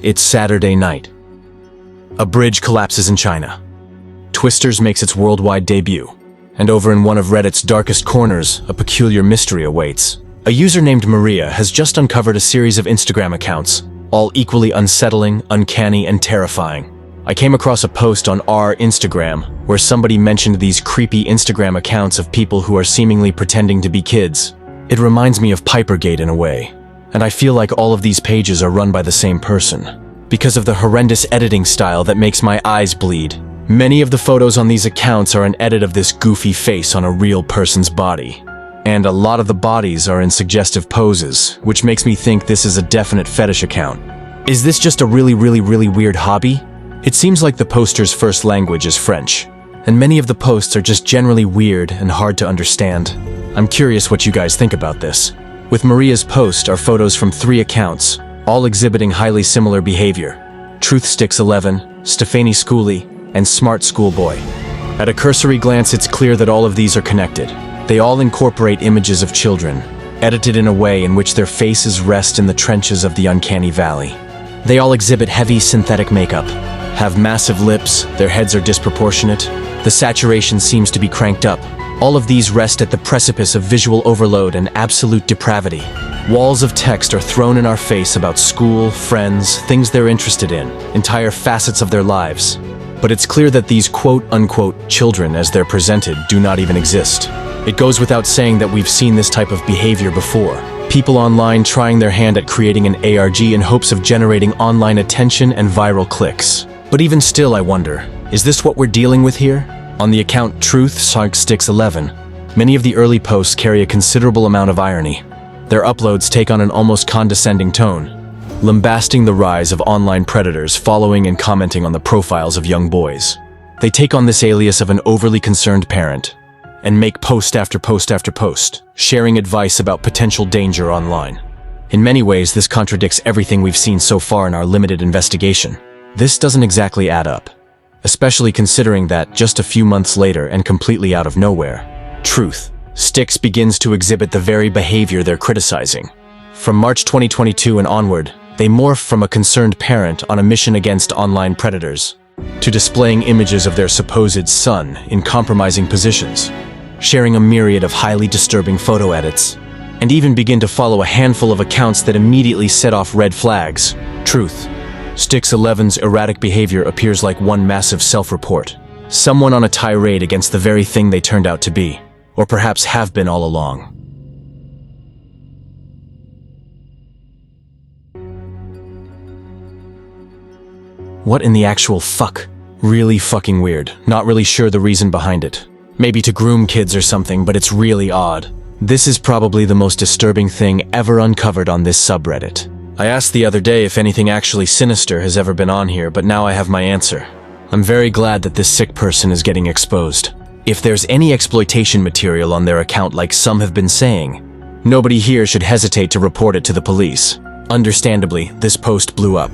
It's Saturday night. A bridge collapses in China. Twisters makes its worldwide debut. And over in one of Reddit's darkest corners, a peculiar mystery awaits. A user named Maria has just uncovered a series of Instagram accounts, all equally unsettling, uncanny, and terrifying. I came across a post on our Instagram where somebody mentioned these creepy Instagram accounts of people who are seemingly pretending to be kids. It reminds me of Pipergate in a way. And I feel like all of these pages are run by the same person, because of the horrendous editing style that makes my eyes bleed. Many of the photos on these accounts are an edit of this goofy face on a real person's body. And a lot of the bodies are in suggestive poses, which makes me think this is a definite fetish account. Is this just a really weird hobby? It seems like the poster's first language is French, and many of the posts are just generally weird and hard to understand. I'm curious what you guys think about this. With Maria's post are photos from 3 accounts, all exhibiting highly similar behavior. Truthsticks 11, Stefanie Schoolie, and SmartSchoolboy. At a cursory glance, it's clear that all of these are connected. They all incorporate images of children, edited in a way in which their faces rest in the trenches of the uncanny valley. They all exhibit heavy synthetic makeup, have massive lips, their heads are disproportionate, the saturation seems to be cranked up. All of these rest at the precipice of visual overload and absolute depravity. Walls of text are thrown in our face about school, friends, things they're interested in, entire facets of their lives. But it's clear that these quote-unquote children as they're presented do not even exist. It goes without saying that we've seen this type of behavior before. People online trying their hand at creating an ARG in hopes of generating online attention and viral clicks. But even still, I wonder, is this what we're dealing with here? On the account Truthsticks 11, many of the early posts carry a considerable amount of irony. Their uploads take on an almost condescending tone, lambasting the rise of online predators following and commenting on the profiles of young boys. They take on this alias of an overly concerned parent and make post after post after post, sharing advice about potential danger online. In many ways, this contradicts everything we've seen so far in our limited investigation. This doesn't exactly add up, especially considering that just a few months later and completely out of nowhere, Truthsticks begins to exhibit the very behavior they're criticizing. From March 2022 and onward, they morph from a concerned parent on a mission against online predators to displaying images of their supposed son in compromising positions, sharing a myriad of highly disturbing photo edits, and even begin to follow a handful of accounts that immediately set off red flags. Truthsticks 11's erratic behavior appears like one massive self-report. Someone on a tirade against the very thing they turned out to be, or perhaps have been all along. What in the actual fuck? Really fucking weird. Not really sure the reason behind it. Maybe to groom kids or something, but it's really odd. This is probably the most disturbing thing ever uncovered on this subreddit. I asked the other day if anything actually sinister has ever been on here, but now I have my answer. I'm very glad that this sick person is getting exposed. If there's any exploitation material on their account like some have been saying, nobody here should hesitate to report it to the police. Understandably, this post blew up.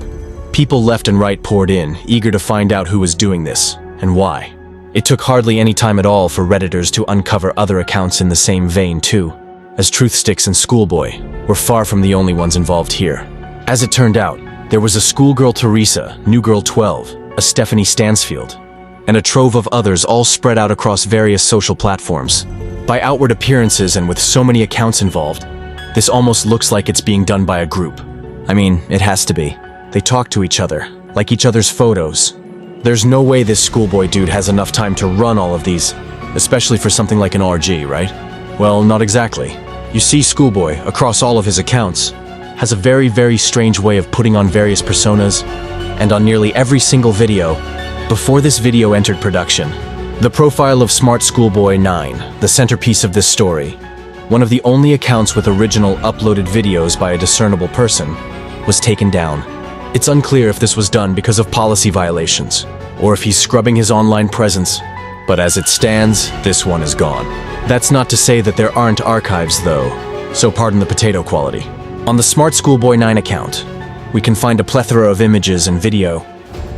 People left and right poured in, eager to find out who was doing this, and why. It took hardly any time at all for Redditors to uncover other accounts in the same vein too, as Truthsticks and Schoolboy were far from the only ones involved here. As it turned out, there was a schoolgirl Teresa, New Girl 12, a Stefanie Stansfield, and a trove of others all spread out across various social platforms. By outward appearances and with so many accounts involved, this almost looks like it's being done by a group. I mean, it has to be. They talk to each other, like each other's photos. There's no way this schoolboy dude has enough time to run all of these, especially for something like an RG, right? Well, not exactly. You see, Schoolboy, across all of his accounts, has a very strange way of putting on various personas, and on nearly every single video, before this video entered production, the profile of SmartSchoolboy 9, the centerpiece of this story, one of the only accounts with original uploaded videos by a discernible person, was taken down. It's unclear if this was done because of policy violations, or if he's scrubbing his online presence, but as it stands, this one is gone. That's not to say that there aren't archives though, so pardon the potato quality. On the SmartSchoolboy 9 account, we can find a plethora of images and video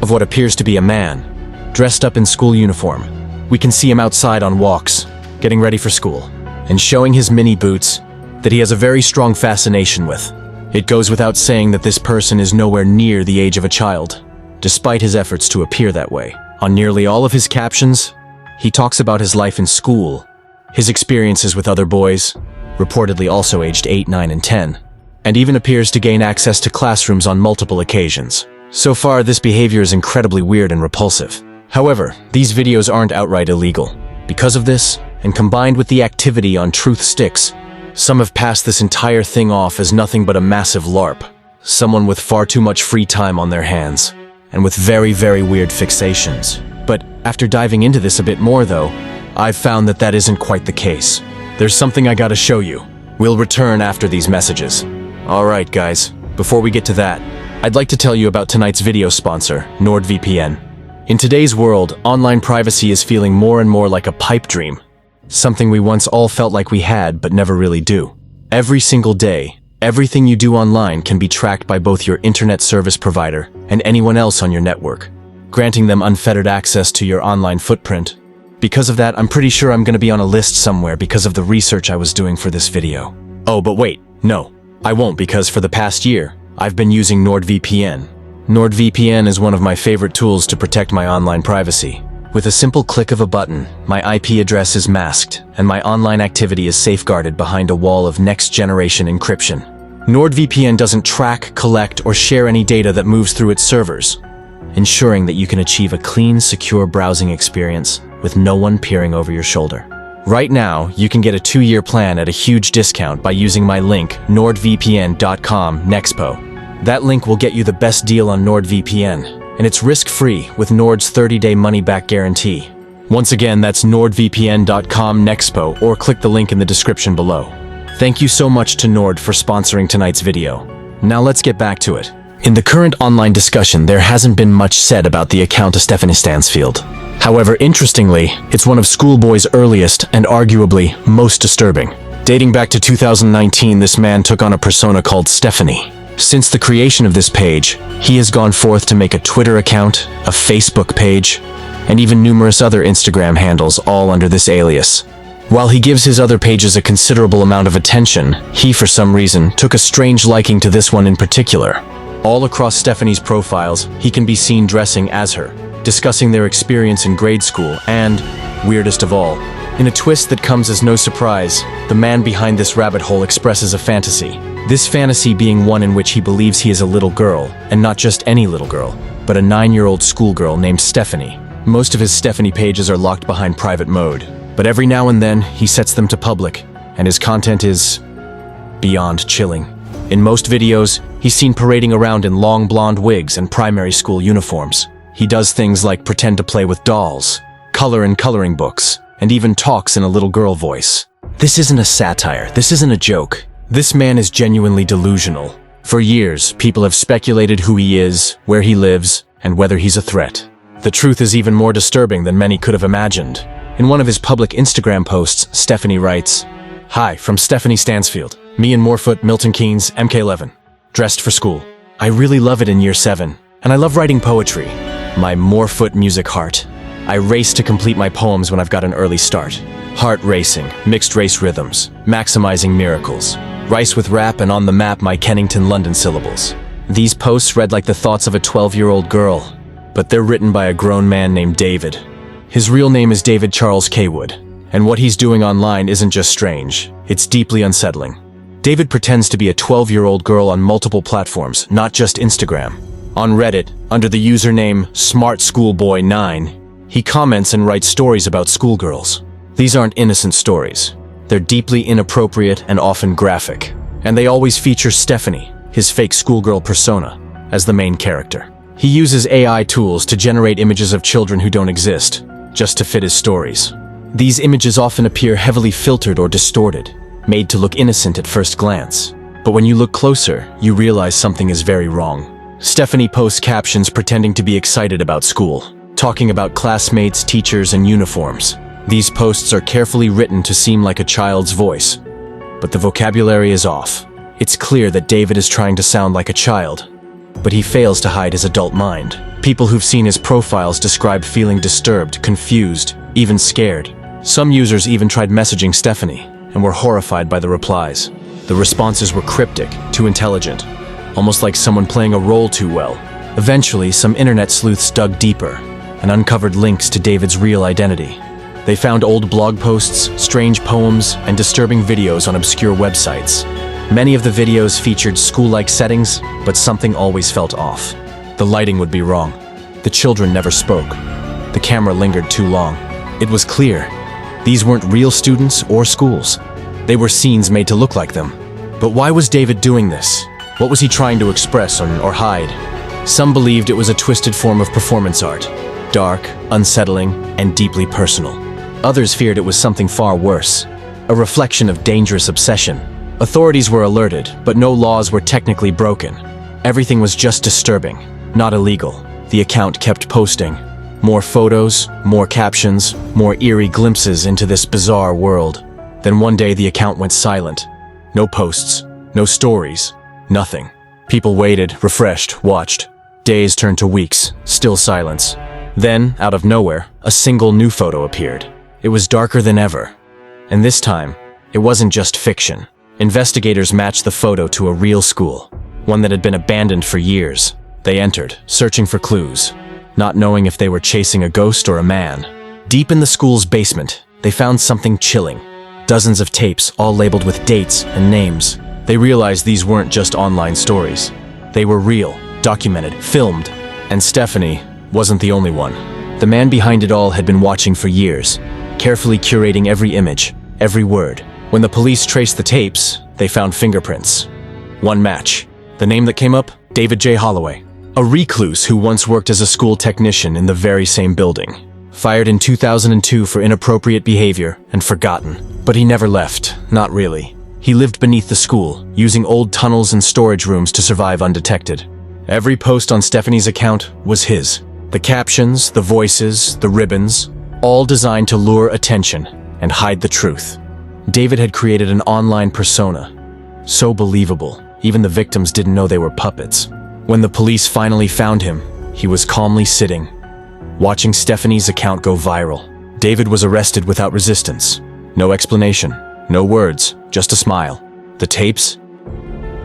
of what appears to be a man, dressed up in school uniform. We can see him outside on walks, getting ready for school, and showing his mini boots that he has a very strong fascination with. It goes without saying that this person is nowhere near the age of a child, despite his efforts to appear that way. On nearly all of his captions, he talks about his life in school, his experiences with other boys, reportedly also aged 8, 9, and 10, and even appears to gain access to classrooms on multiple occasions. So far, this behavior is incredibly weird and repulsive. However, these videos aren't outright illegal. Because of this, and combined with the activity on Truthsticks, some have passed this entire thing off as nothing but a massive LARP. Someone with far too much free time on their hands, and with very, very weird fixations. But after diving into this a bit more though, I've found that that isn't quite the case. There's something I gotta show you. We'll return after these messages. Alright guys, before we get to that, I'd like to tell you about tonight's video sponsor, NordVPN. In today's world, online privacy is feeling more and more like a pipe dream. Something we once all felt like we had, but never really do. Every single day, everything you do online can be tracked by both your internet service provider and anyone else on your network, granting them unfettered access to your online footprint. Because of that, I'm pretty sure I'm gonna be on a list somewhere because of the research I was doing for this video. Oh, but wait, no, I won't, because for the past year, I've been using NordVPN. NordVPN is one of my favorite tools to protect my online privacy. With a simple click of a button, my IP address is masked, and my online activity is safeguarded behind a wall of next-generation encryption. NordVPN doesn't track, collect, or share any data that moves through its servers, ensuring that you can achieve a clean, secure browsing experience with no one peering over your shoulder. Right now, you can get a 2-year plan at a huge discount by using my link, nordvpn.com/nexpo. That link will get you the best deal on NordVPN, and it's risk-free with Nord's 30-day money-back guarantee. Once again, that's nordvpn.com/nexpo, or click the link in the description below. Thank you so much to Nord for sponsoring tonight's video. Now let's get back to it. In the current online discussion, there hasn't been much said about the account of Stefanie Stansfield. However, interestingly, it's one of Schoolboy's earliest and arguably most disturbing. Dating back to 2019, this man took on a persona called Stefanie. Since the creation of this page, he has gone forth to make a Twitter account, a Facebook page, and even numerous other Instagram handles, all under this alias. While he gives his other pages a considerable amount of attention, he, for some reason, took a strange liking to this one in particular. All across Stefanie's profiles, he can be seen dressing as her, discussing their experience in grade school, and, weirdest of all, in a twist that comes as no surprise, the man behind this rabbit hole expresses a fantasy. This fantasy being one in which he believes he is a little girl, and not just any little girl, but a 9-year-old schoolgirl named Stefanie. Most of his Stefanie pages are locked behind private mode, but every now and then he sets them to public, and his content is beyond chilling. In most videos, he's seen parading around in long blonde wigs and primary school uniforms. He does things like pretend to play with dolls, color in coloring books, and even talks in a little girl voice. This isn't a satire, this isn't a joke. This man is genuinely delusional. For years, people have speculated who he is, where he lives, and whether he's a threat. The truth is even more disturbing than many could have imagined. In one of his public Instagram posts, Stefanie writes, "Hi, from Stefanie Stansfield. Me and Morefoot, Milton Keynes, MK11. Dressed for school. I really love it in year 7, and I love writing poetry. My Morefoot music heart. I race to complete my poems when I've got an early start. Heart racing, mixed race rhythms, maximizing miracles. Rice with rap and on the map my Kennington London syllables." These posts read like the thoughts of a 12-year-old girl, but they're written by a grown man named David. His real name is David Charles Kaywood, and what he's doing online isn't just strange, it's deeply unsettling. David pretends to be a 12-year-old girl on multiple platforms, not just Instagram. On Reddit, under the username SmartSchoolboy9, he comments and writes stories about schoolgirls. These aren't innocent stories. They're deeply inappropriate and often graphic, and they always feature Stefanie, his fake schoolgirl persona, as the main character. He uses AI tools to generate images of children who don't exist, just to fit his stories. These images often appear heavily filtered or distorted, made to look innocent at first glance. But when you look closer, you realize something is very wrong. Stefanie posts captions pretending to be excited about school, talking about classmates, teachers, and uniforms. These posts are carefully written to seem like a child's voice, but the vocabulary is off. It's clear that David is trying to sound like a child, but he fails to hide his adult mind. People who've seen his profiles describe feeling disturbed, confused, even scared. Some users even tried messaging Stefanie and were horrified by the replies. The responses were cryptic, too intelligent, almost like someone playing a role too well. Eventually, some internet sleuths dug deeper and uncovered links to David's real identity. They found old blog posts, strange poems, and disturbing videos on obscure websites. Many of the videos featured school-like settings, but something always felt off. The lighting would be wrong. The children never spoke. The camera lingered too long. It was clear. These weren't real students or schools. They were scenes made to look like them. But why was David doing this? What was he trying to express or hide? Some believed it was a twisted form of performance art. Dark, unsettling, and deeply personal. Others feared it was something far worse. A reflection of dangerous obsession. Authorities were alerted, but no laws were technically broken. Everything was just disturbing, not illegal. The account kept posting. More photos, more captions, more eerie glimpses into this bizarre world. Then one day the account went silent. No posts, no stories, nothing. People waited, refreshed, watched. Days turned to weeks, still silence. Then, out of nowhere, a single new photo appeared. It was darker than ever. And this time, it wasn't just fiction. Investigators matched the photo to a real school, one that had been abandoned for years. They entered, searching for clues, not knowing if they were chasing a ghost or a man. Deep in the school's basement, they found something chilling. Dozens of tapes, all labeled with dates and names. They realized these weren't just online stories. They were real, documented, filmed. And Stefanie wasn't the only one. The man behind it all had been watching for years, carefully curating every image, every word. When the police traced the tapes, they found fingerprints. One match. The name that came up? David J. Holloway. A recluse who once worked as a school technician in the very same building. Fired in 2002 for inappropriate behavior and forgotten. But he never left, not really. He lived beneath the school, using old tunnels and storage rooms to survive undetected. Every post on Stefanie's account was his. The captions, the voices, the ribbons, all designed to lure attention and hide the truth. David had created an online persona. So believable, even the victims didn't know they were puppets. When the police finally found him, he was calmly sitting, watching Stefanie's account go viral. David was arrested without resistance. No explanation, no words, just a smile. The tapes?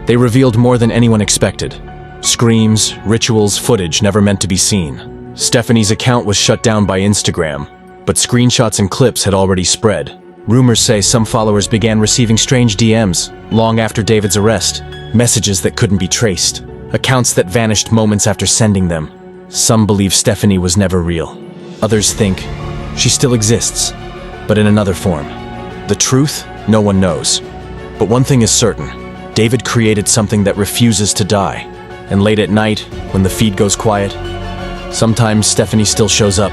They revealed more than anyone expected. Screams, rituals, footage never meant to be seen. Stefanie's account was shut down by Instagram, but screenshots and clips had already spread. Rumors say some followers began receiving strange DMs long after David's arrest, messages that couldn't be traced, accounts that vanished moments after sending them. Some believe Stefanie was never real. Others think she still exists, but in another form. The truth, no one knows. But one thing is certain, David created something that refuses to die. And late at night, when the feed goes quiet, sometimes Stefanie still shows up,